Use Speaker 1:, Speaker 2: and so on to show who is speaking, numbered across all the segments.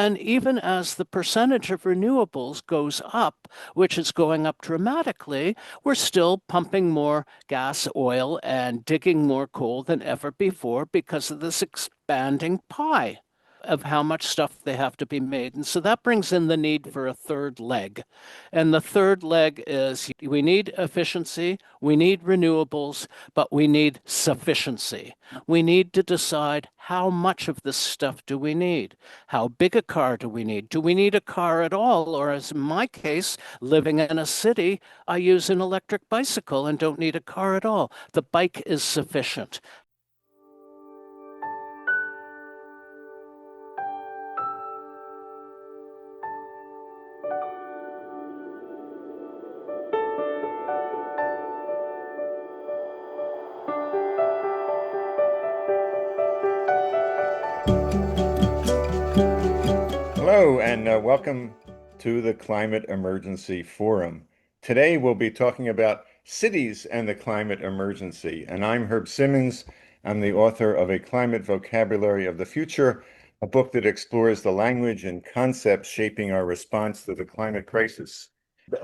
Speaker 1: And even as the percentage of renewables goes up, which is going up dramatically, we're still pumping more gas, oil, and digging more coal than ever before because of this expanding pie of how much stuff they have to be made. And so that brings in the need for a third leg. And the third leg is we need efficiency, we need renewables, but we need sufficiency. We need to decide how much of this stuff do we need? How big a car do we need? Do we need a car at all? Or as in my case, living in a city, I use an electric bicycle and don't need a car at all. The bike is sufficient.
Speaker 2: Hello, and welcome to the Climate Emergency Forum. Today we'll be talking about cities and the climate emergency. And I'm Herb Simmens. I'm the author of A Climate Vocabulary of the Future, a book that explores the language and concepts shaping our response to the climate crisis.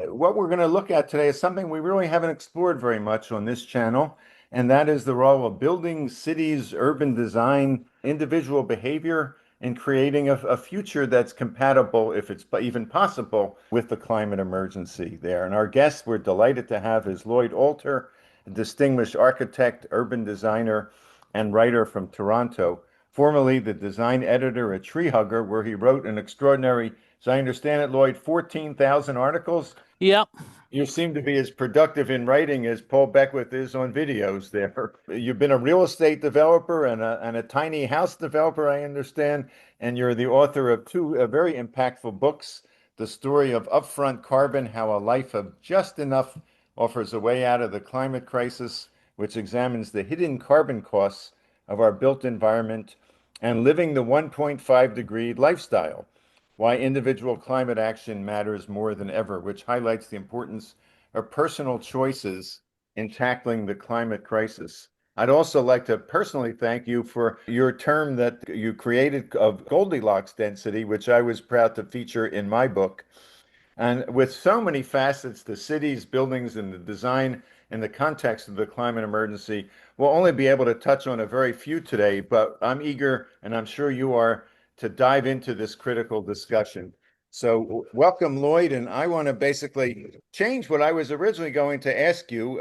Speaker 2: What we're going to look at today is something we really haven't explored very much on this channel, and that is the role of buildings, cities, urban design, individual behavior, and creating a future that's compatible, if it's even possible, with the climate emergency there. And our guest we're delighted to have is Lloyd Alter, a distinguished architect, urban designer, and writer from Toronto, formerly the design editor at Tree Hugger, where he wrote an extraordinary, as I understand it, Lloyd, 14,000 articles.
Speaker 1: Yep.
Speaker 2: You seem to be as productive in writing as Paul Beckwith is on videos there. You've been a real estate developer and a tiny house developer, I understand, and you're the author of two very impactful books, The Story of Upfront Carbon, How a Life of Just Enough Offers a Way Out of the Climate Crisis, which examines the hidden carbon costs of our built environment, and Living the 1.5 Degree Lifestyle, Why Individual Climate Action Matters More Than Ever, which highlights the importance of personal choices in tackling the climate crisis. I'd also like to personally thank you for your term that you created of Goldilocks density, which I was proud to feature in my book. And with so many facets, the cities, buildings, and the design and the context of the climate emergency, we'll only be able to touch on a very few today, but I'm eager, and I'm sure you are, to dive into this critical discussion. So welcome, Lloyd, and I want to basically change what I was originally going to ask you.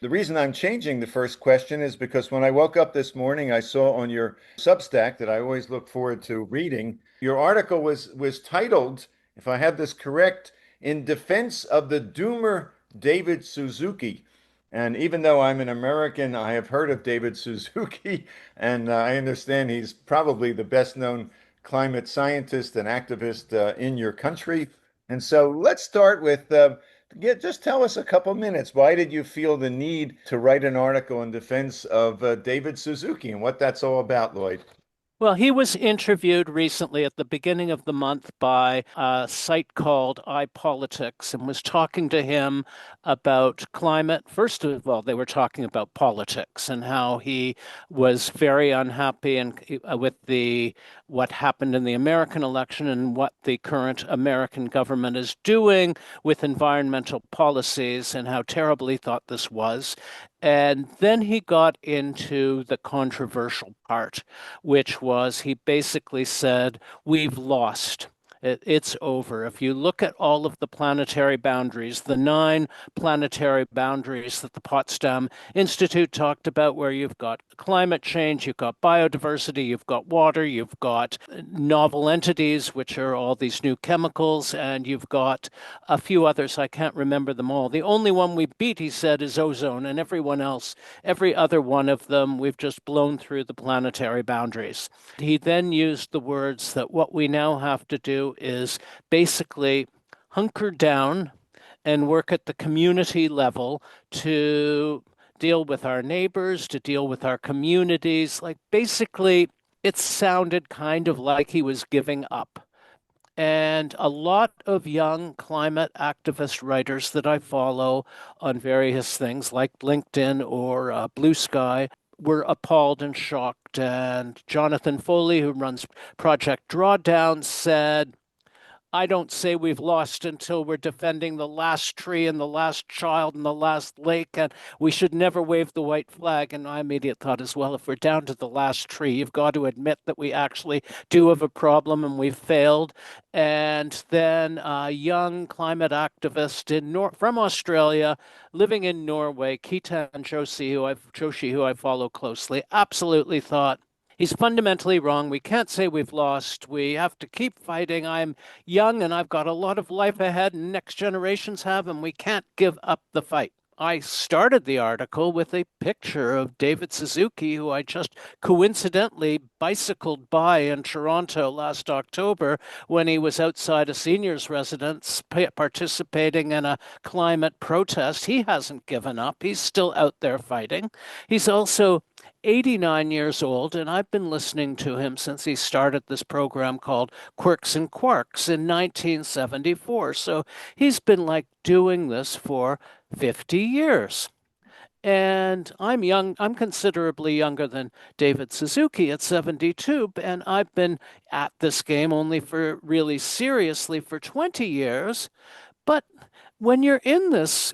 Speaker 2: The reason I'm changing the first question is because when I woke up this morning, I saw on your Substack that I always look forward to reading, your article was titled, if I have this correct, In Defense of the Doomer David Suzuki. And even though I'm an American, I have heard of David Suzuki, and I understand he's probably the best known climate scientist and activist in your country. And so let's start with just tell us a couple minutes. Why did you feel the need to write an article in defense of David Suzuki and what that's all about, Lloyd?
Speaker 1: Well, he was interviewed recently at the beginning of the month by a site called iPolitics and was talking to him about climate. First of all, they were talking about politics and how he was very unhappy with the what happened in the American election and what the current American government is doing with environmental policies and how terrible he thought this was. And then he got into the controversial part, which was he basically said, we've lost. It's over. If you look at all of the planetary boundaries, the 9 planetary boundaries that the Potsdam Institute talked about, where you've got climate change, you've got biodiversity, you've got water, you've got novel entities, which are all these new chemicals, and you've got a few others. I can't remember them all. The only one we beat, he said, is ozone, and everyone else, every other one of them, we've just blown through the planetary boundaries. He then used the words that what we now have to do is basically hunker down and work at the community level to deal with our neighbors, to deal with our communities. Like basically, it sounded kind of like he was giving up. And a lot of young climate activist writers that I follow on various things like LinkedIn or Blue Sky were appalled and shocked Project. And Jonathan Foley, who runs Project Drawdown, said, I don't say we've lost until we're defending the last tree and the last child and the last lake, and we should never wave the white flag. And my immediate thought is, well, if we're down to the last tree, you've got to admit that we actually do have a problem and we've failed. And then a young climate activist from Australia, living in Norway, Ketan Joshi, who I follow closely, absolutely thought, he's fundamentally wrong. We can't say we've lost. We have to keep fighting. I'm young and I've got a lot of life ahead, and next generations have, and we can't give up the fight. I started the article with a picture of David Suzuki, who I just coincidentally bicycled by in Toronto last October when he was outside a seniors residence participating in a climate protest. He hasn't given up. He's still out there fighting. He's also 89 years old, and I've been listening to him since he started this program called Quirks and Quarks in 1974. So he's been like doing this for 50 years. And I'm young, I'm considerably younger than David Suzuki at 72, and I've been at this game only for really seriously for 20 years. But when you're in this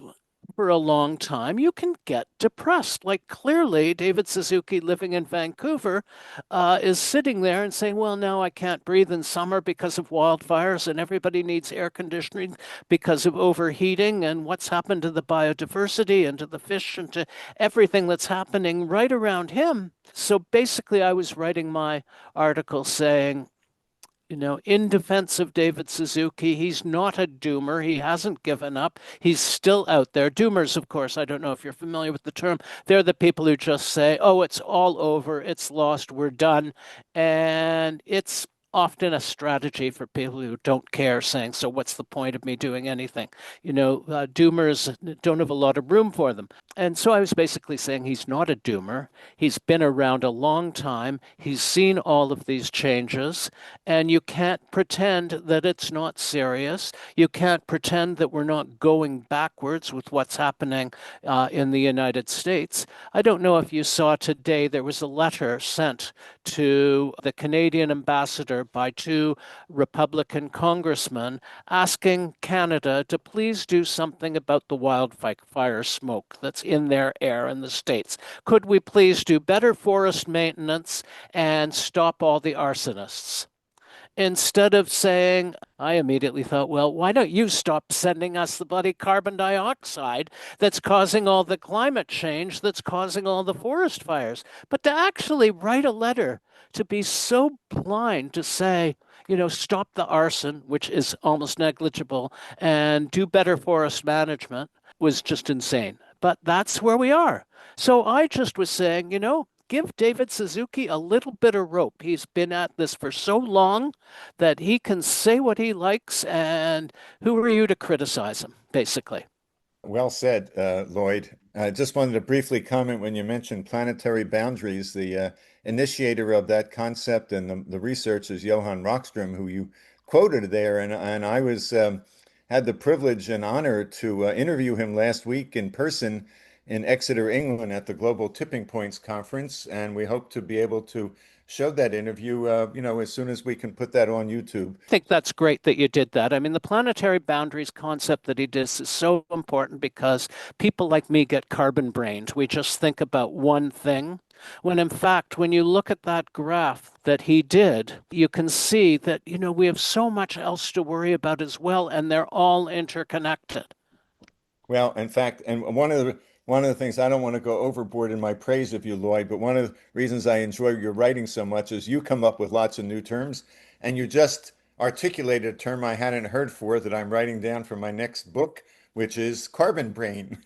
Speaker 1: for a long time, you can get depressed. Like clearly, David Suzuki, living in Vancouver, is sitting there and saying, well, now I can't breathe in summer because of wildfires, and everybody needs air conditioning because of overheating, and what's happened to the biodiversity and to the fish and to everything that's happening right around him. So basically, I was writing my article saying, in defense of David Suzuki, he's not a doomer. He hasn't given up. He's still out there. Doomers, of course, I don't know if you're familiar with the term. They're the people who just say, oh, it's all over. It's lost. We're done. And it's often a strategy for people who don't care, saying, so what's the point of me doing anything? Doomers don't have a lot of room for them. And so I was basically saying he's not a doomer. He's been around a long time. He's seen all of these changes. And you can't pretend that it's not serious. You can't pretend that we're not going backwards with what's happening in the United States. I don't know if you saw today, there was a letter sent to the Canadian ambassador by two Republican congressmen asking Canada to please do something about the wildfire smoke that's in their air in the States. Could we please do better forest maintenance and stop all the arsonists? Instead of saying, I immediately thought, well, why don't you stop sending us the bloody carbon dioxide that's causing all the climate change, that's causing all the forest fires? But to actually write a letter, to be so blind to say, stop the arson, which is almost negligible, and do better forest management was just insane. But that's where we are. So I just was saying, give David Suzuki a little bit of rope. He's been at this for so long that he can say what he likes, and who are you to criticize him, basically?
Speaker 2: Well said, Lloyd. I just wanted to briefly comment when you mentioned planetary boundaries. The initiator of that concept and the research is Johan Rockström, who you quoted there, and I was had the privilege and honor to interview him last week in person in Exeter, England, at the Global Tipping Points Conference, and we hope to be able to show that interview, as soon as we can put that on YouTube.
Speaker 1: I think that's great that you did that. I mean, the planetary boundaries concept that he did is so important because people like me get carbon brained. We just think about one thing. When in fact, when you look at that graph that he did, you can see that, we have so much else to worry about as well, and they're all interconnected.
Speaker 2: Well, in fact, and one of the things, I don't want to go overboard in my praise of you, Lloyd, but one of the reasons I enjoy your writing so much is you come up with lots of new terms, and you just articulated a term I hadn't heard for that I'm writing down for my next book, which is carbon brain.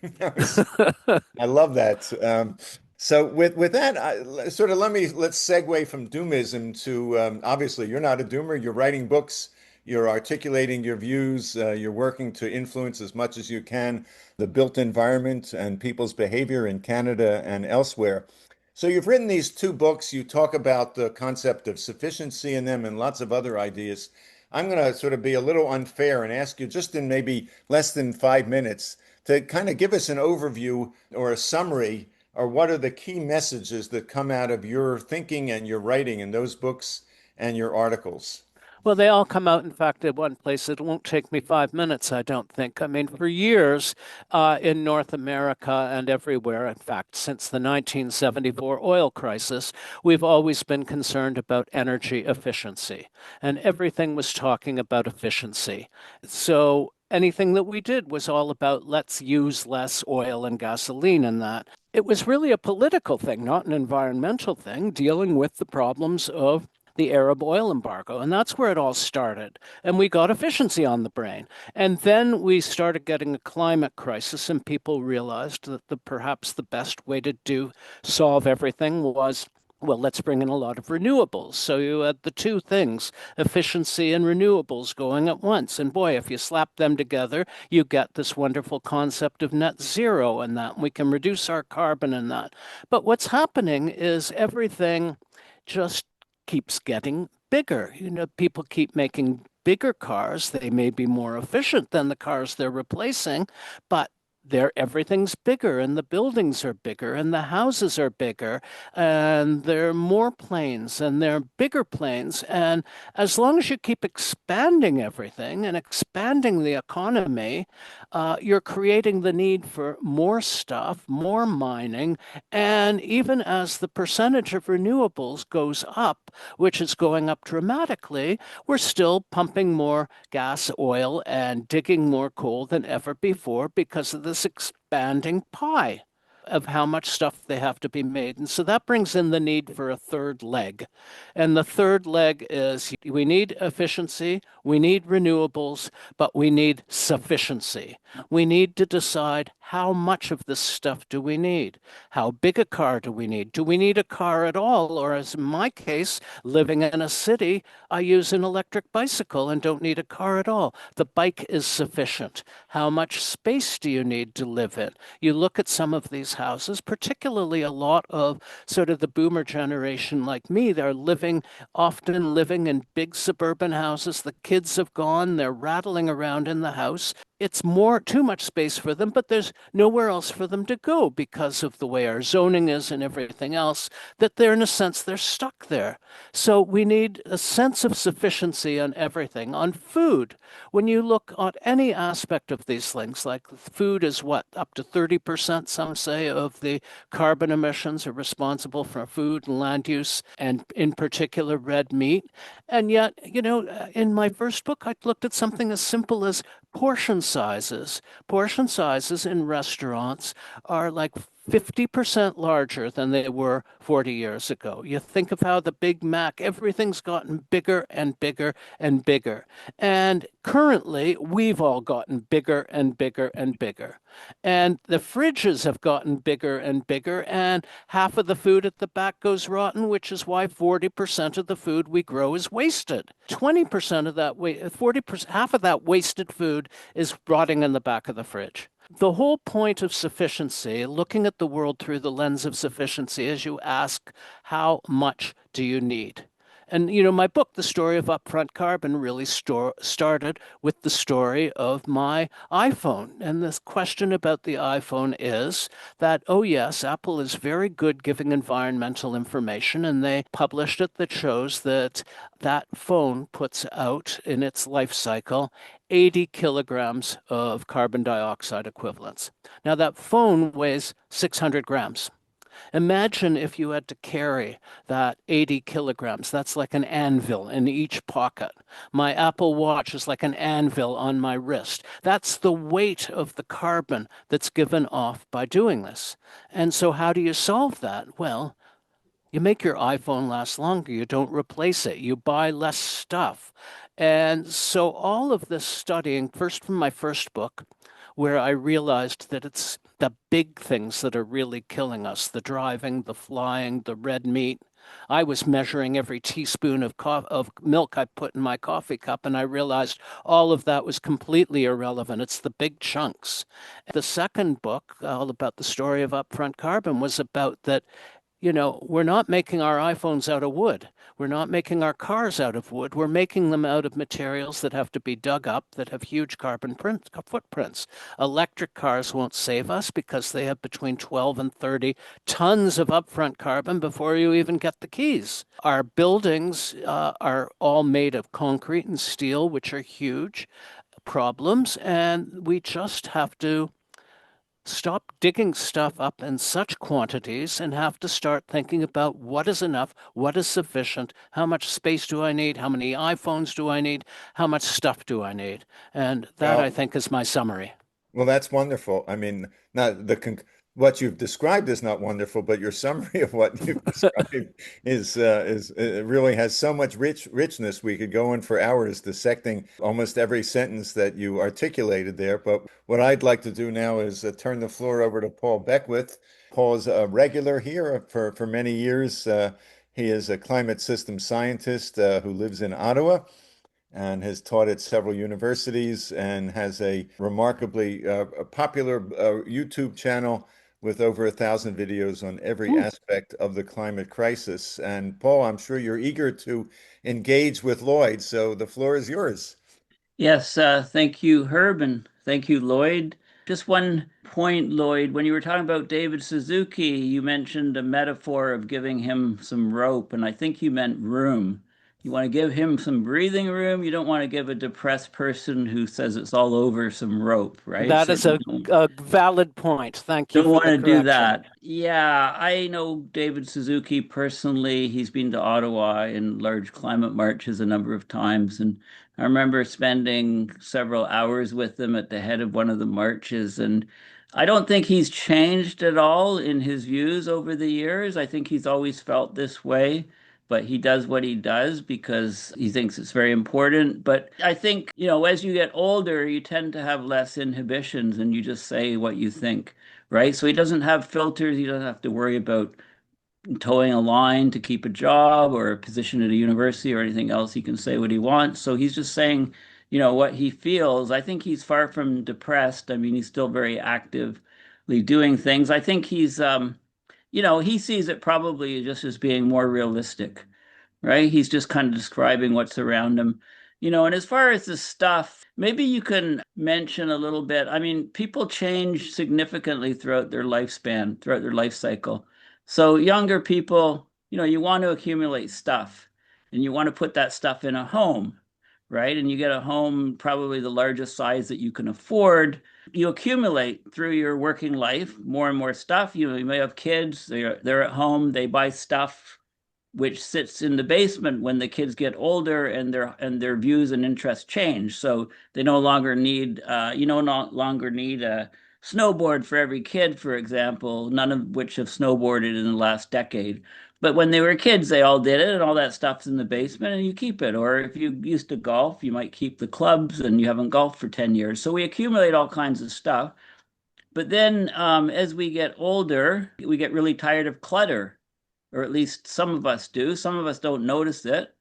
Speaker 2: I love that. So with that, sort of let's segue from doomism to obviously you're not a doomer. You're writing books. You're articulating your views. You're working to influence as much as you can the built environment and people's behavior in Canada and elsewhere. So you've written these two books. You talk about the concept of sufficiency in them and lots of other ideas. I'm going to sort of be a little unfair and ask you just in maybe less than 5 minutes to kind of give us an overview or a summary or what are the key messages that come out of your thinking and your writing in those books and your articles?
Speaker 1: Well, they all come out, in fact, at one place. It won't take me 5 minutes, I don't think. I mean, for years in North America and everywhere, in fact, since the 1974 oil crisis, we've always been concerned about energy efficiency. And everything was talking about efficiency. So anything that we did was all about let's use less oil and gasoline in that. It was really a political thing, not an environmental thing, dealing with the problems of the Arab oil embargo. And that's where it all started. And we got efficiency on the brain. And then we started getting a climate crisis, and people realized that perhaps the best way to solve everything was, well, let's bring in a lot of renewables. So you had the two things, efficiency and renewables, going at once. And boy, if you slap them together, you get this wonderful concept of net zero and that we can reduce our carbon in that. But what's happening is everything just keeps getting bigger. People keep making bigger cars. They may be more efficient than the cars they're replacing, but everything's bigger, and the buildings are bigger, and the houses are bigger, and there are more planes, and there are bigger planes. And as long as you keep expanding everything and expanding the economy, you're creating the need for more stuff, more mining, and even as the percentage of renewables goes up, which is going up dramatically, we're still pumping more gas, oil, and digging more coal than ever before because of this expanding pie of how much stuff they have to be made. And so that brings in the need for a third leg. And the third leg is we need efficiency, we need renewables, but we need sufficiency. We need to decide how much of this stuff do we need? How big a car do we need? Do we need a car at all? Or as in my case, living in a city, I use an electric bicycle and don't need a car at all. The bike is sufficient. How much space do you need to live in? You look at some of these houses, particularly a lot of sort of the boomer generation like me, they're often living in big suburban houses. The kids have gone, they're rattling around in the house. It's too much space for them, but there's nowhere else for them to go because of the way our zoning is and everything else, that they're, in a sense, they're stuck there. So we need a sense of sufficiency on everything. On food, when you look at any aspect of these things, like food is what, up to 30%, some say, of the carbon emissions are responsible for food and land use, and in particular, red meat. And yet, in my first book, I looked at something as simple as portion sizes. Portion sizes in restaurants are like 50% larger than they were 40 years ago. You think of how the Big Mac, everything's gotten bigger and bigger and bigger. And currently, we've all gotten bigger and bigger and bigger. And the fridges have gotten bigger and bigger, and half of the food at the back goes rotten, which is why 40% of the food we grow is wasted. 20% of that, 40%, half of that wasted food is rotting in the back of the fridge. The whole point of sufficiency, looking at the world through the lens of sufficiency, is you ask, how much do you need? And, my book, The Story of Upfront Carbon, really started with the story of my iPhone. And this question about the iPhone is that, oh, yes, Apple is very good giving environmental information, and they published it that shows that that phone puts out in its life cycle 80 kilograms of carbon dioxide equivalents. Now, that phone weighs 600 grams. Imagine if you had to carry that 80 kilograms. That's like an anvil in each pocket. My Apple Watch is like an anvil on my wrist. That's the weight of the carbon that's given off by doing this. And so, how do you solve that? Well, you make your iPhone last longer. You don't replace it. You buy less stuff. And so, all of this studying, first from my first book, where I realized that it's the big things that are really killing us, the driving, the flying, the red meat. I was measuring every teaspoon of milk I put in my coffee cup, and I realized all of that was completely irrelevant. It's the big chunks. The second book, all about the story of upfront carbon, was about that we're not making our iPhones out of wood. We're not making our cars out of wood. We're making them out of materials that have to be dug up, that have huge footprints. Electric cars won't save us because they have between 12 and 30 tons of upfront carbon before you even get the keys. Our buildings are all made of concrete and steel, which are huge problems, and we just have to stop digging stuff up in such quantities and have to start thinking about what is enough, what is sufficient, how much space do I need, how many iPhones do I need, how much stuff do I need. And that, I
Speaker 2: Well,
Speaker 1: think, is my summary.
Speaker 2: well, that's wonderful. I mean, not the con what you've described is not wonderful, but your summary of what you've described is it really has so much richness. We could go on for hours dissecting almost every sentence that you articulated there. But what I'd like to do now is turn the floor over to Paul Beckwith. Paul's a regular here for many years. He is a climate system scientist who lives in Ottawa and has taught at several universities and has a remarkably popular YouTube channel with over 1,000 videos on every
Speaker 1: Ooh.
Speaker 2: aspect of the climate crisis. And Paul, I'm sure you're eager to engage with Lloyd, so the floor is yours.
Speaker 3: Yes, thank you, Herb, and thank you, Lloyd. Just one point, Lloyd, when you were talking about David Suzuki, you mentioned a metaphor of giving him some rope, and I think you meant room. You want to give him some breathing room. You don't want to give a depressed person who says it's all over some rope, right?
Speaker 1: That is
Speaker 3: Certainly
Speaker 1: a,
Speaker 3: don't.
Speaker 1: a valid point. Thank you
Speaker 3: Don't
Speaker 1: for
Speaker 3: want
Speaker 1: the
Speaker 3: to do
Speaker 1: correction.
Speaker 3: that. Yeah, I know David Suzuki personally. He's been to Ottawa in large climate marches a number of times. And I remember spending several hours with him at the head of one of the marches. And I don't think he's changed at all in his views over the years. I think he's always felt this way. But he does what he does because he thinks it's very important. But I think, as you get older, you tend to have less inhibitions and you just say what you think, right? So he doesn't have filters. He doesn't have to worry about towing a line to keep a job or a position at a university or anything else. He can say what he wants. So he's just saying, what he feels. I think he's far from depressed. I mean, he's still very actively doing things. I think he sees it probably just as being more realistic, right? He's just kind of describing what's around him. And as far as the stuff, maybe you can mention a little bit. I mean, people change significantly throughout their lifespan, throughout their life cycle. So younger people, you want to accumulate stuff and you want to put that stuff in a home, right? And you get a home, probably the largest size that you can afford. You accumulate through your working life more and more stuff. You may have kids, they're at home, they buy stuff which sits in the basement when the kids get older and their views and interests change. So they no longer need no longer need a snowboard for every kid, for example, none of which have snowboarded in the last decade. But when they were kids, they all did it, and all that stuff's in the basement, and you keep it. Or if you used to golf, you might keep the clubs, and you haven't golfed for 10 years. So we accumulate all kinds of stuff. But then as we get older, we get really tired of clutter, or at least some of us do. Some of us don't notice it,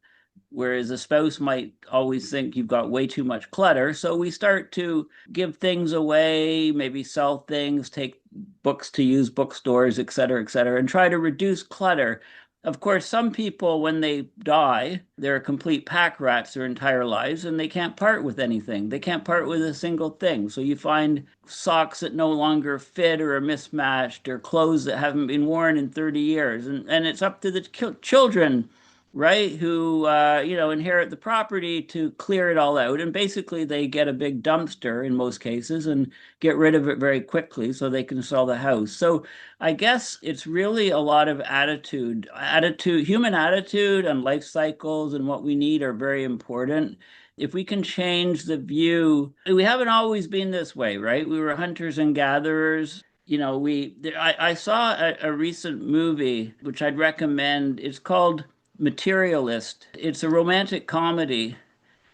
Speaker 3: whereas a spouse might always think you've got way too much clutter. So we start to give things away, maybe sell things, take books to use bookstores, et cetera, and try to reduce clutter. Of course, some people, when they die, they're complete pack rats their entire lives and they can't part with anything. They can't part with a single thing. So you find socks that no longer fit or are mismatched or clothes that haven't been worn in 30 years. And it's up to the children, right, who inherit the property to clear it all out, and basically they get a big dumpster in most cases and get rid of it very quickly so they can sell the house. So I guess it's really a lot of human attitude and life cycles and what we need are very important. If we can change the view, we haven't always been this way, right? We were hunters and gatherers. I saw a recent movie which I'd recommend. It's called Materialist. It's a romantic comedy,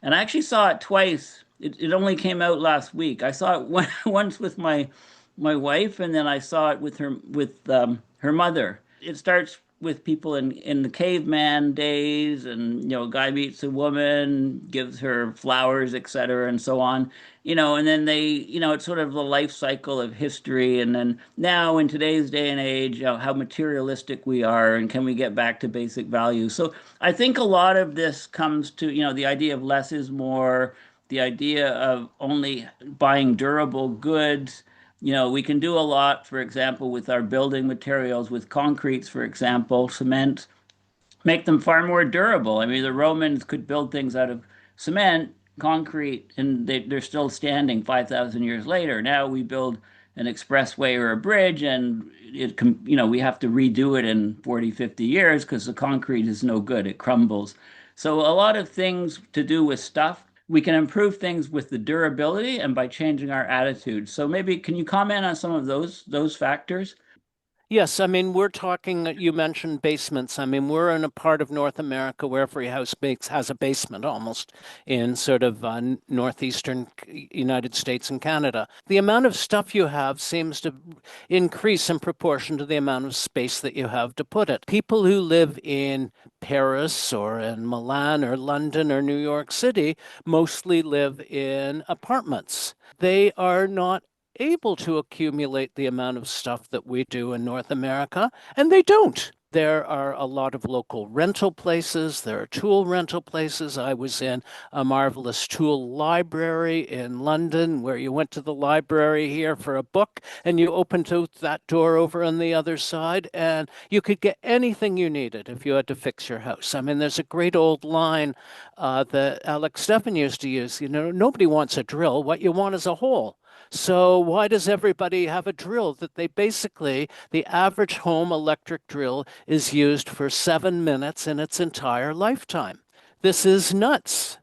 Speaker 3: and I actually saw it twice. It only came out last week. I saw it once with my wife, and then I saw it with her mother. It starts with people in the caveman days, and a guy meets a woman, gives her flowers, etc., and so on. And then it's sort of the life cycle of history. And then now in today's day and age, how materialistic we are, and can we get back to basic values? So I think a lot of this comes to, the idea of less is more, the idea of only buying durable goods. We can do a lot, for example, with our building materials, with concretes, for example, cement, make them far more durable. I mean, the Romans could build things out of cement, concrete, and they're still standing 5,000 years later. Now we build an expressway or a bridge, and we have to redo it in 40, 50 years because the concrete is no good. It crumbles. So a lot of things to do with stuff. We can improve things with the durability and by changing our attitude. So maybe can you comment on some of those factors?
Speaker 1: Yes, I mean, we're talking, you mentioned basements. I mean, we're in a part of North America where every house has a basement almost in sort of northeastern United States and Canada. The amount of stuff you have seems to increase in proportion to the amount of space that you have to put it. People who live in Paris or in Milan or London or New York City mostly live in apartments. They are not able to accumulate the amount of stuff that we do in North America, and they don't. There are a lot of local rental places. There are tool rental places. I was in a marvelous tool library in London where you went to the library here for a book and you opened that door over on the other side and you could get anything you needed if you had to fix your house. I mean, there's a great old line that Alex Steffen used to use, nobody wants a drill. What you want is a hole. So why does everybody have a drill that they basically, the average home electric drill is used for 7 minutes in its entire lifetime? This is nuts.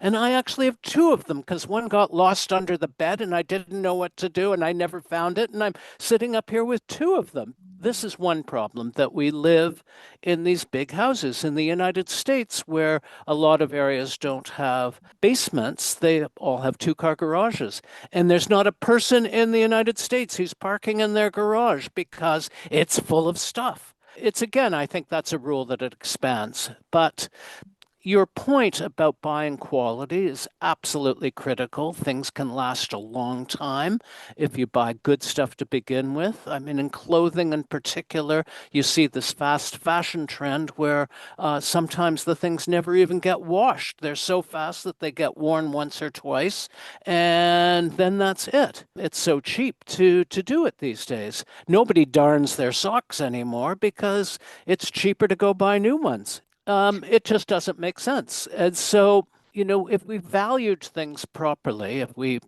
Speaker 1: And I actually have two of them because one got lost under the bed and I didn't know what to do and I never found it. And I'm sitting up here with two of them. This is one problem that we live in these big houses in the United States where a lot of areas don't have basements. They all have two-car garages. And there's not a person in the United States who's parking in their garage because it's full of stuff. It's again, I think that's a rule that it expands. But your point about buying quality is absolutely critical. Things can last a long time if you buy good stuff to begin with. I mean, in clothing in particular, you see this fast fashion trend where sometimes the things never even get washed. They're so fast that they get worn once or twice, and then that's it. It's so cheap to do it these days. Nobody darns their socks anymore because it's cheaper to go buy new ones. It just doesn't make sense. And so, if we valued things properly, if we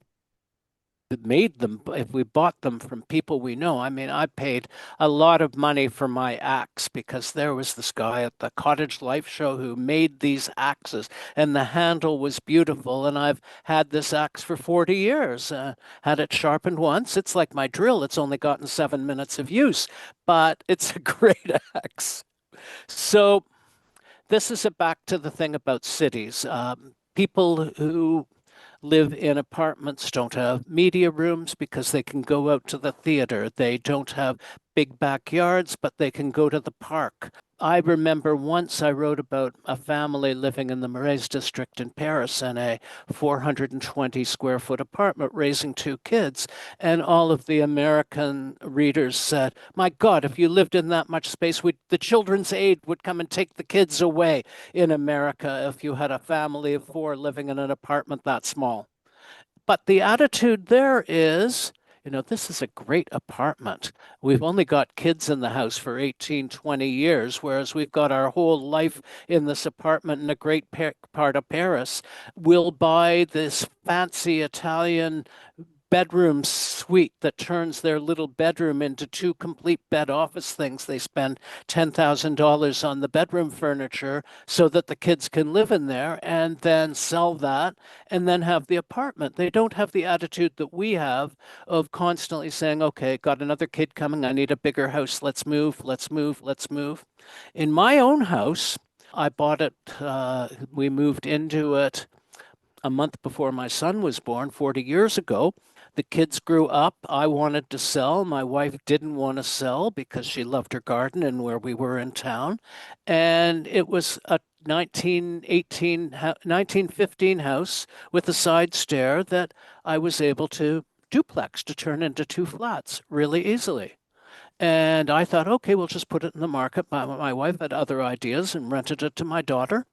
Speaker 1: made them, if we bought them from people we know, I mean, I paid a lot of money for my axe because there was this guy at the Cottage Life show who made these axes and the handle was beautiful. And I've had this axe for 40 years, had it sharpened once. It's like my drill. It's only gotten 7 minutes of use, but it's a great axe. So, this is back to the thing about cities. People who live in apartments don't have media rooms because they can go out to the theater. They don't have big backyards, but they can go to the park. I remember once I wrote about a family living in the Marais district in Paris in a 420 square foot apartment raising two kids. And all of the American readers said, my God, if you lived in that much space, the children's aid would come and take the kids away in America if you had a family of four living in an apartment that small. But the attitude there is, this is a great apartment. We've only got kids in the house for 18, 20 years, whereas we've got our whole life in this apartment in a great part of Paris. We'll buy this fancy Italian bedroom suite that turns their little bedroom into two complete bed office things. They spend $10,000 on the bedroom furniture so that the kids can live in there and then sell that and then have the apartment. They don't have the attitude that we have of constantly saying, okay, got another kid coming. I need a bigger house. Let's move, let's move, let's move. In my own house, I bought it, we moved into it a month before my son was born 40 years ago. The kids grew up. I wanted to sell. My wife didn't want to sell because she loved her garden and where we were in town. And it was a 1915 house with a side stair that I was able to duplex to turn into two flats really easily. And I thought, okay, we'll just put it in the market. My wife had other ideas and rented it to my daughter.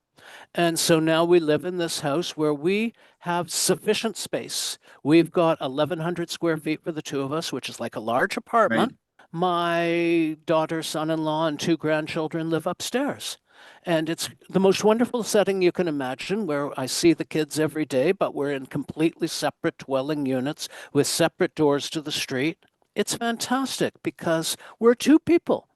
Speaker 1: And so now we live in this house where we have sufficient space. We've got 1,100 square feet for the two of us, which is like a large
Speaker 3: Right.
Speaker 1: apartment. My daughter, son-in-law, and two grandchildren live upstairs. And it's the most wonderful setting you can imagine, where I see the kids every day, but we're in completely separate dwelling units with separate doors to the street. It's fantastic because we're two people.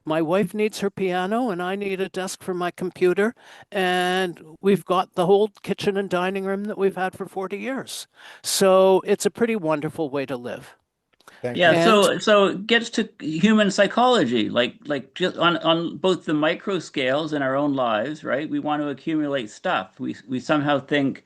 Speaker 1: My wife needs her piano, and I need a desk for my computer. And we've got the whole kitchen and dining room that we've had for 40 years. So it's a pretty wonderful way to live.
Speaker 2: Thank
Speaker 3: Yeah,
Speaker 2: you.
Speaker 1: And
Speaker 3: so it gets to human psychology, like just on both the micro scales in our own lives, right? We want to accumulate stuff. We somehow think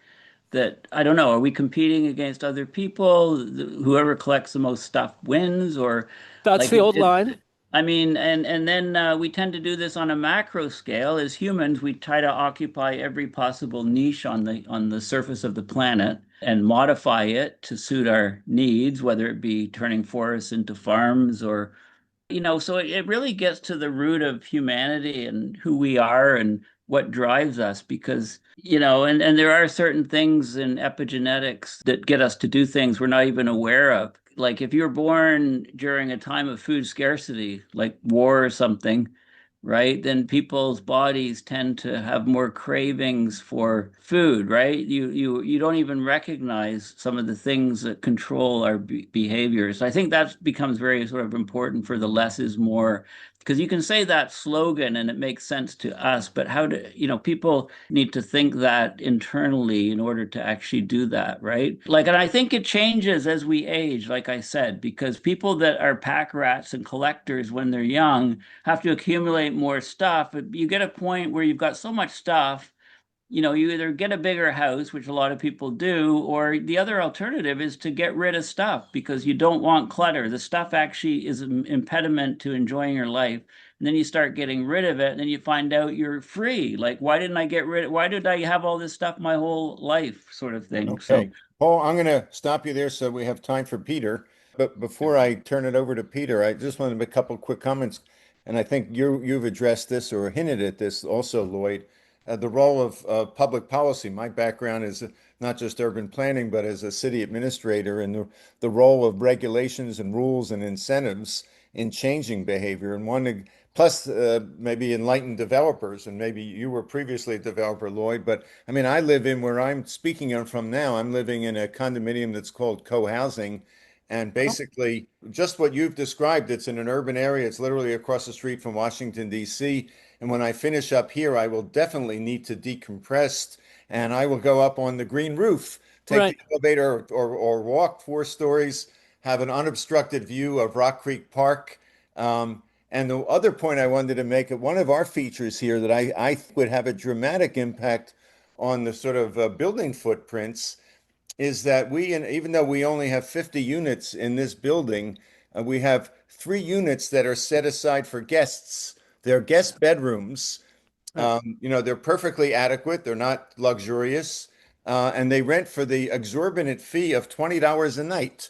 Speaker 3: that, I don't know, are we competing against other people? Whoever collects the most stuff wins, or
Speaker 1: that's
Speaker 3: like
Speaker 1: the old line.
Speaker 3: I mean, and then we tend to do this on a macro scale. As humans, we try to occupy every possible niche on the surface of the planet and modify it to suit our needs, whether it be turning forests into farms or so it really gets to the root of humanity and who we are and what drives us because, and there are certain things in epigenetics that get us to do things we're not even aware of. Like if you're born during a time of food scarcity, like war or something, right? Then people's bodies tend to have more cravings for food, right? You don't even recognize some of the things that control our behaviors. I think that becomes very sort of important for the less is more, because you can say that slogan and it makes sense to us, but how do, people need to think that internally in order to actually do that, right? Like, and I think it changes as we age, like I said, because people that are pack rats and collectors when they're young have to accumulate more stuff. But you get a point where you've got so much stuff, you either get a bigger house, which a lot of people do, or the other alternative is to get rid of stuff because you don't want clutter. The stuff actually is an impediment to enjoying your life. And then you start getting rid of it, and then you find out you're free. Like, why did I have all this stuff my whole life, sort of thing. So,
Speaker 2: Okay. Paul, I'm going to stop you there so we have time for Peter. But before I turn it over to Peter, I just want to make a couple quick comments. And I think you've addressed this or hinted at this also, Lloyd. The role of public policy. My background is not just urban planning, but as a city administrator, and the role of regulations and rules and incentives in changing behavior. And one, plus maybe enlightened developers, and maybe you were previously a developer, Lloyd, but I mean, I live in where I'm speaking of from now. I'm living in a condominium that's called co-housing. And basically, just what you've described, it's in an urban area. It's literally across the street from Washington, D.C. And when I finish up here, I will definitely need to decompress and I will go up on the green roof, take the
Speaker 1: Right.
Speaker 2: elevator or walk 4 stories, have an unobstructed view of Rock Creek Park. And the other point I wanted to make, one of our features here that I think would have a dramatic impact on the sort of building footprints is that and even though we only have 50 units in this building, we have 3 units that are set aside for guests. They're guest bedrooms.
Speaker 1: Right.
Speaker 2: They're perfectly adequate. They're not luxurious, and they rent for the exorbitant fee of $20 a night.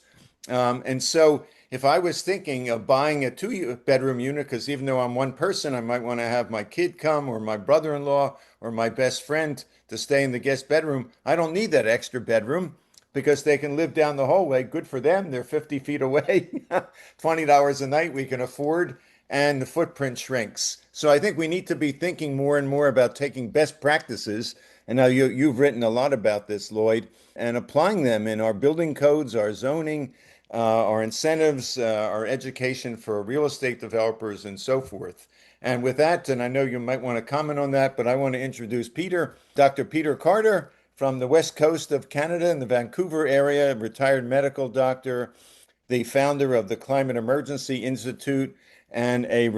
Speaker 2: And so, if I was thinking of buying a two-bedroom unit, because even though I'm one person, I might want to have my kid come, or my brother-in-law, or my best friend to stay in the guest bedroom, I don't need that extra bedroom because they can live down the hallway. Good for them. They're 50 feet away. $20 a night we can afford, and the footprint shrinks. So I think we need to be thinking more and more about taking best practices. And now you've written a lot about this, Lloyd, and applying them in our building codes, our zoning, our incentives, our education for real estate developers, and so forth. And with that, and I know you might want to comment on that, but I want to introduce Peter, Dr. Peter Carter from the west coast of Canada in the Vancouver area, retired medical doctor, the founder of the Climate Emergency Institute, and a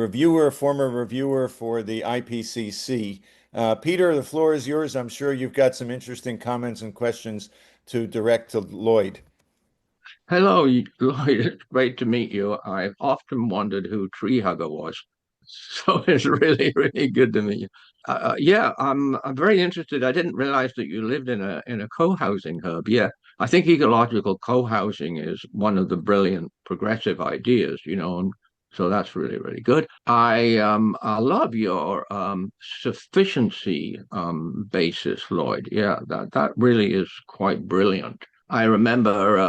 Speaker 2: former reviewer for the IPCC. Peter, the floor is yours. I'm sure you've got some interesting comments and questions to direct to Lloyd.
Speaker 4: Hello, Lloyd. It's great to meet you. I've often wondered who Tree Hugger was, so it's really, really good to meet you. Yeah, I'm very interested. I didn't realize that you lived in a co-housing hub. Yeah, I think ecological co-housing is one of the brilliant progressive ideas, and so that's really, really good. I love your sufficiency basis, Lloyd. Yeah, that really is quite brilliant. I remember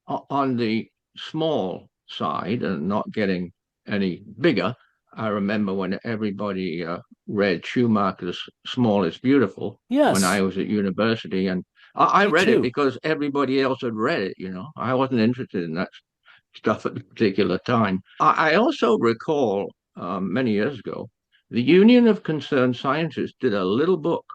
Speaker 4: on the small side and not getting any bigger. I remember when everybody read Schumacher's Small is Beautiful when I
Speaker 1: Yes,
Speaker 4: was at university, and I
Speaker 1: me
Speaker 4: read it
Speaker 1: too.
Speaker 4: because everybody else had read it. I wasn't interested in that stuff at the particular time. I also recall many years ago, the Union of Concerned Scientists did a little book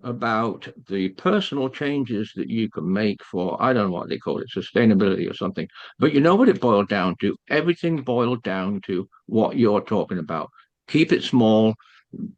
Speaker 4: about the personal changes that you can make for, I don't know what they call it, sustainability or something. But you know what it boiled down to? Everything boiled down to what you're talking about. Keep it small.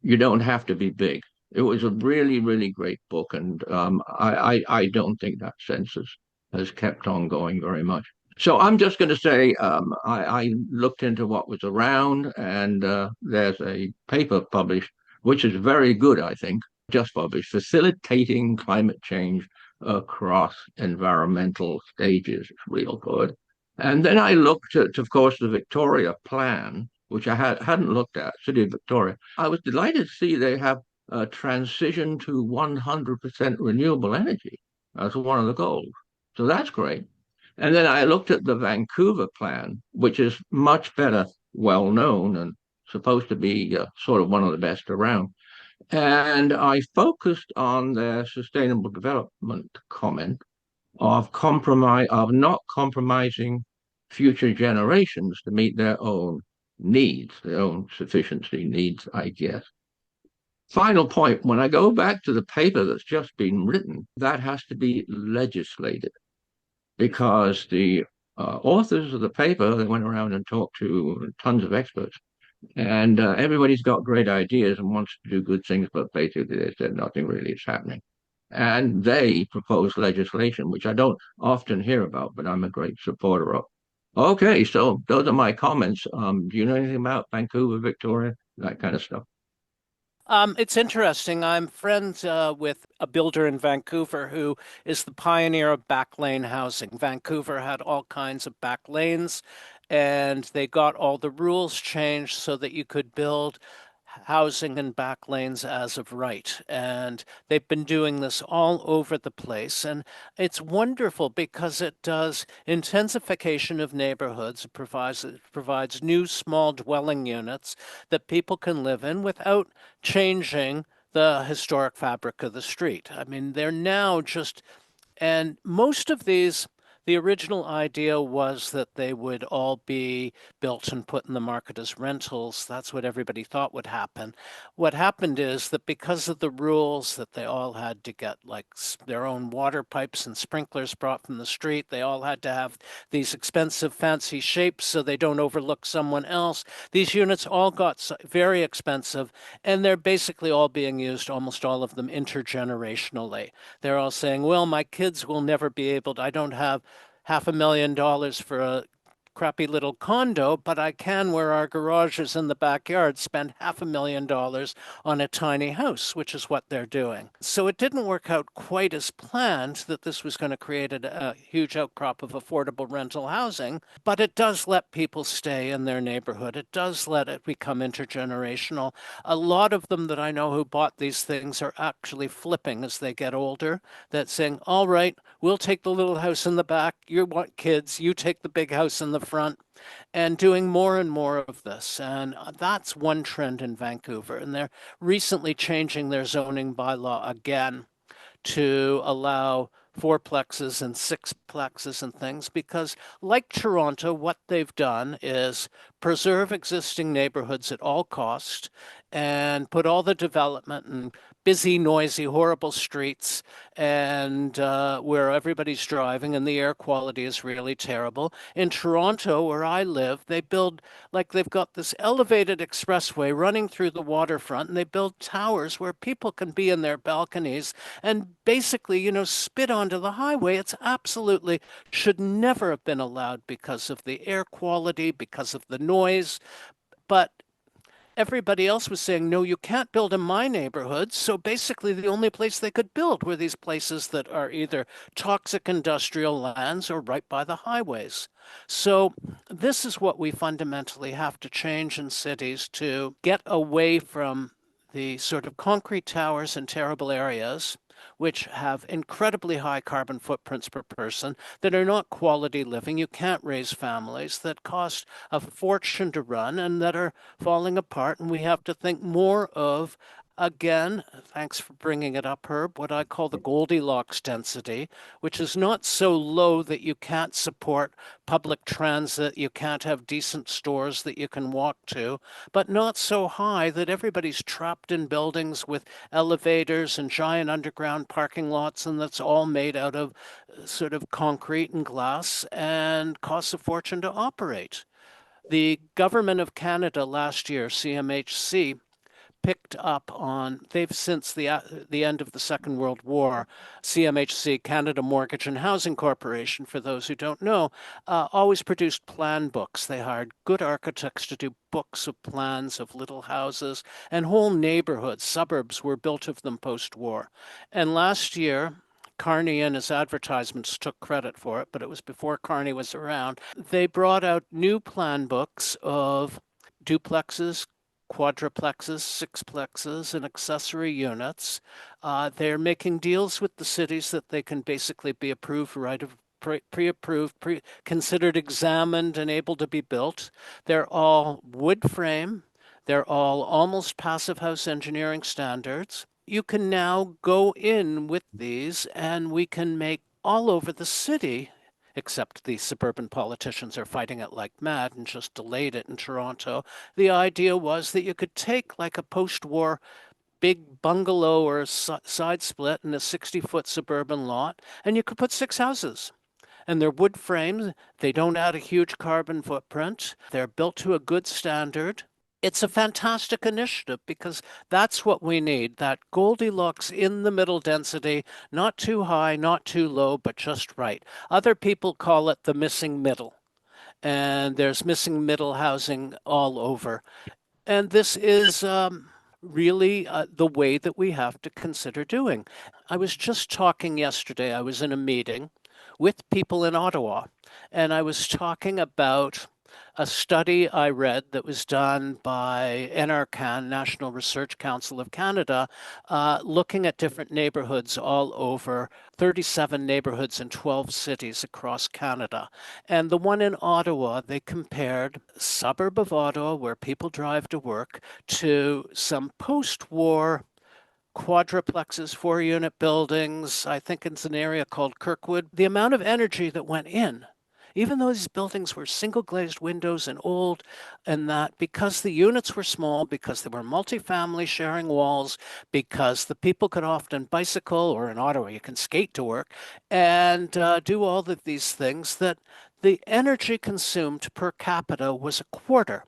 Speaker 4: You don't have to be big. It was a really, really great book. And I don't think that census has kept on going very much. So I'm just going to say I looked into what was around, and there's a paper published, which is very good, I think, just published, Facilitating Climate Change Across Environmental Stages. It's real good. And then I looked at, of course, the Victoria Plan, which I hadn't looked at, City of Victoria. I was delighted to see they have a transition to 100% renewable energy as one of the goals. So that's great. And then I looked at the Vancouver Plan, which is much better, well known, and supposed to be sort of one of the best around. And I focused on their sustainable development comment of not compromising future generations to meet their own needs, their own sufficiency needs, I guess. Final point, when I go back to the paper that's just been written, that has to be legislated because the authors of the paper, they went around and talked to tons of experts, and everybody's got great ideas and wants to do good things, but basically they said nothing really is happening. And they proposed legislation, which I don't often hear about, but I'm a great supporter of. Okay, so those are my comments. Do you know anything about Vancouver, Victoria, that kind of stuff?
Speaker 1: It's interesting. I'm friends with a builder in Vancouver who is the pioneer of back lane housing. Vancouver had all kinds of back lanes, and they got all the rules changed so that you could build housing in back lanes as of right. And they've been doing this all over the place. And it's wonderful because it does intensification of neighborhoods. It provides new small dwelling units that people can live in without changing the historic fabric of the street. I mean, they're now just, and most of these, the original idea was that they would all be built and put in the market as rentals. That's what everybody thought would happen. What happened is that because of the rules that they all had to get like their own water pipes and sprinklers brought from the street, they all had to have these expensive fancy shapes so they don't overlook someone else. These units all got very expensive, and they're basically all being used, almost all of them intergenerationally. They're all saying, well, my kids will never be able to, I don't have $500,000 for a crappy little condo, but I can, where our garage is in the backyard, spend $500,000 on a tiny house, which is what they're doing. So it didn't work out quite as planned that this was going to create a huge outcrop of affordable rental housing, but it does let people stay in their neighborhood. It does let it become intergenerational. A lot of them that I know who bought these things are actually flipping as they get older, that saying, all right, we'll take the little house in the back. You want kids, you take the big house in the front, and doing more and more of this. And that's one trend in Vancouver. And they're recently changing their zoning bylaw again to allow fourplexes and sixplexes and things because, like Toronto, what they've done is preserve existing neighborhoods at all cost and put all the development and busy, noisy, horrible streets and where everybody's driving and the air quality is really terrible. In Toronto, where I live, they build like they've got this elevated expressway running through the waterfront and they build towers where people can be in their balconies and basically, spit onto the highway. It's absolutely should never have been allowed because of the air quality, because of the noise. But everybody else was saying, no, you can't build in my neighborhood. So basically, the only place they could build were these places that are either toxic industrial lands or right by the highways. So this is what we fundamentally have to change in cities to get away from the sort of concrete towers in terrible areas, which have incredibly high carbon footprints per person, that are not quality living. You can't raise families, that cost a fortune to run, and that are falling apart. And we have to think more of, again, thanks for bringing it up, Herb, what I call the Goldilocks density, which is not so low that you can't support public transit, you can't have decent stores that you can walk to, but not so high that everybody's trapped in buildings with elevators and giant underground parking lots, and that's all made out of sort of concrete and glass and costs a fortune to operate. The government of Canada last year, CMHC, picked up on, they've since the end of the Second World War, CMHC, Canada Mortgage and Housing Corporation, for those who don't know, always produced plan books. They hired good architects to do books of plans of little houses, and whole neighborhoods, suburbs were built of them post-war. And last year, Carney and his advertisements took credit for it, but it was before Carney was around. They brought out new plan books of duplexes, quadruplexes, sixplexes, and accessory units. They're making deals with the cities that they can basically be approved right of pre-approved, considered examined and able to be built. They're all wood frame. They're all almost passive house engineering standards. You can now go in with these and we can make all over the city, except the suburban politicians are fighting it like mad and just delayed it in Toronto. The idea was that you could take like a post-war big bungalow or side split in a 60-foot suburban lot, and you could put 6 houses. And they're wood framed. They don't add a huge carbon footprint. They're built to a good standard. It's a fantastic initiative because that's what we need, that Goldilocks in the middle density, not too high, not too low, but just right. Other people call it the missing middle, and there's missing middle housing all over. And this is really the way that we have to consider doing. I was just talking yesterday, I was in a meeting with people in Ottawa, and I was talking about a study I read that was done by NRCan, National Research Council of Canada, looking at different neighborhoods all over, 37 neighborhoods in 12 cities across Canada. And the one in Ottawa, they compared suburb of Ottawa, where people drive to work, to some post-war quadruplexes, 4-unit buildings. I think it's an area called Kirkwood. The amount of energy that went in, even though these buildings were single glazed windows and old, and that because the units were small, because they were multifamily sharing walls, because the people could often bicycle, or in Ottawa, you can skate to work, and do all of these things, that the energy consumed per capita was a quarter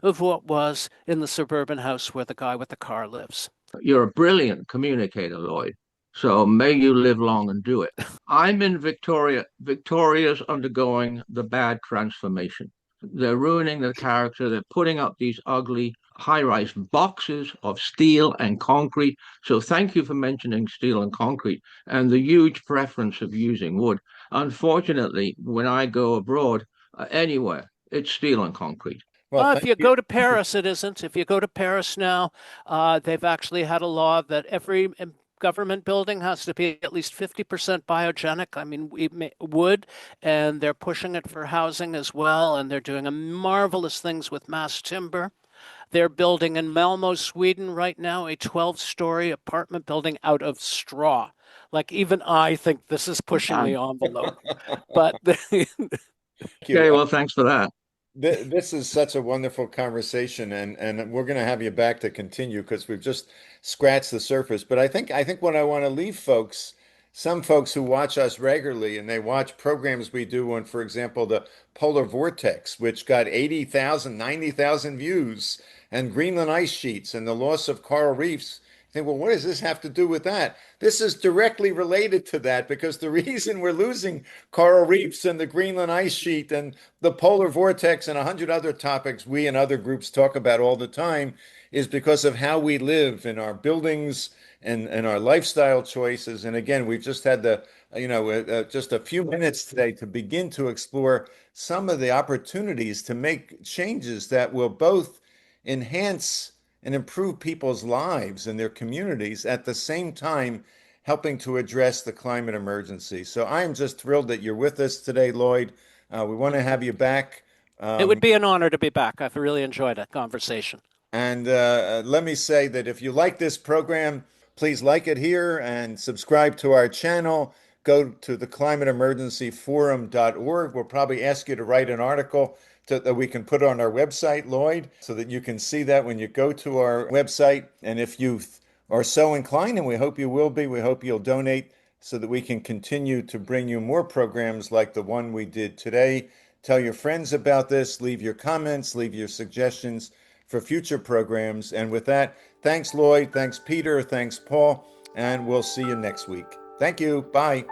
Speaker 1: of what was in the suburban house where the guy with the car lives.
Speaker 4: You're a brilliant communicator, Lloyd. So may you live long and do it. I'm in Victoria. Victoria's undergoing the bad transformation. They're ruining the character. They're putting up these ugly high-rise boxes of steel and concrete. So thank you for mentioning steel and concrete and the huge preference of using wood. Unfortunately, when I go abroad, anywhere, it's steel and concrete.
Speaker 2: Well,
Speaker 1: If
Speaker 2: thank
Speaker 1: you
Speaker 2: you.
Speaker 1: go to Paris, it isn't. If you go to Paris now, they've actually had a law that every government building has to be at least 50% biogenic. I mean, wood, and they're pushing it for housing as well. And they're doing marvelous things with mass timber. They're building in Malmo, Sweden right now, a 12-story apartment building out of straw. Like even I think this is pushing the envelope. But
Speaker 2: Thank you.
Speaker 4: Okay, well, thanks for that.
Speaker 2: This is such a wonderful conversation, and we're going to have you back to continue because we've just scratched the surface. But I think what I want to leave folks, some folks who watch us regularly and they watch programs we do on, for example, the polar vortex, which got 80,000, 90,000 views, and Greenland ice sheets and the loss of coral reefs. Think, well, what does this have to do with that? This is directly related to that because the reason we're losing coral reefs and the Greenland ice sheet and the polar vortex and 100 other topics we and other groups talk about all the time is because of how we live in our buildings and our lifestyle choices. And again, we've just had just a few minutes today to begin to explore some of the opportunities to make changes that will both enhance and improve people's lives and their communities at the same time helping to address the climate emergency. So I'm just thrilled that you're with us today, Lloyd. We want to have you back.
Speaker 1: It would be an honor to be back. I've really enjoyed a conversation.
Speaker 2: And let me say that if you like this program, please like it here and subscribe to our channel. Go to the climateemergencyforum.org. We'll probably ask you to write an article that we can put on our website, Lloyd, so that you can see that when you go to our website. And if you are so inclined, and we hope you will be, we hope you'll donate so that we can continue to bring you more programs like the one we did today. Tell your friends about this, leave your comments, leave your suggestions for future programs. And with that, thanks, Lloyd. Thanks, Peter. Thanks, Paul. And we'll see you next week. Thank you. Bye.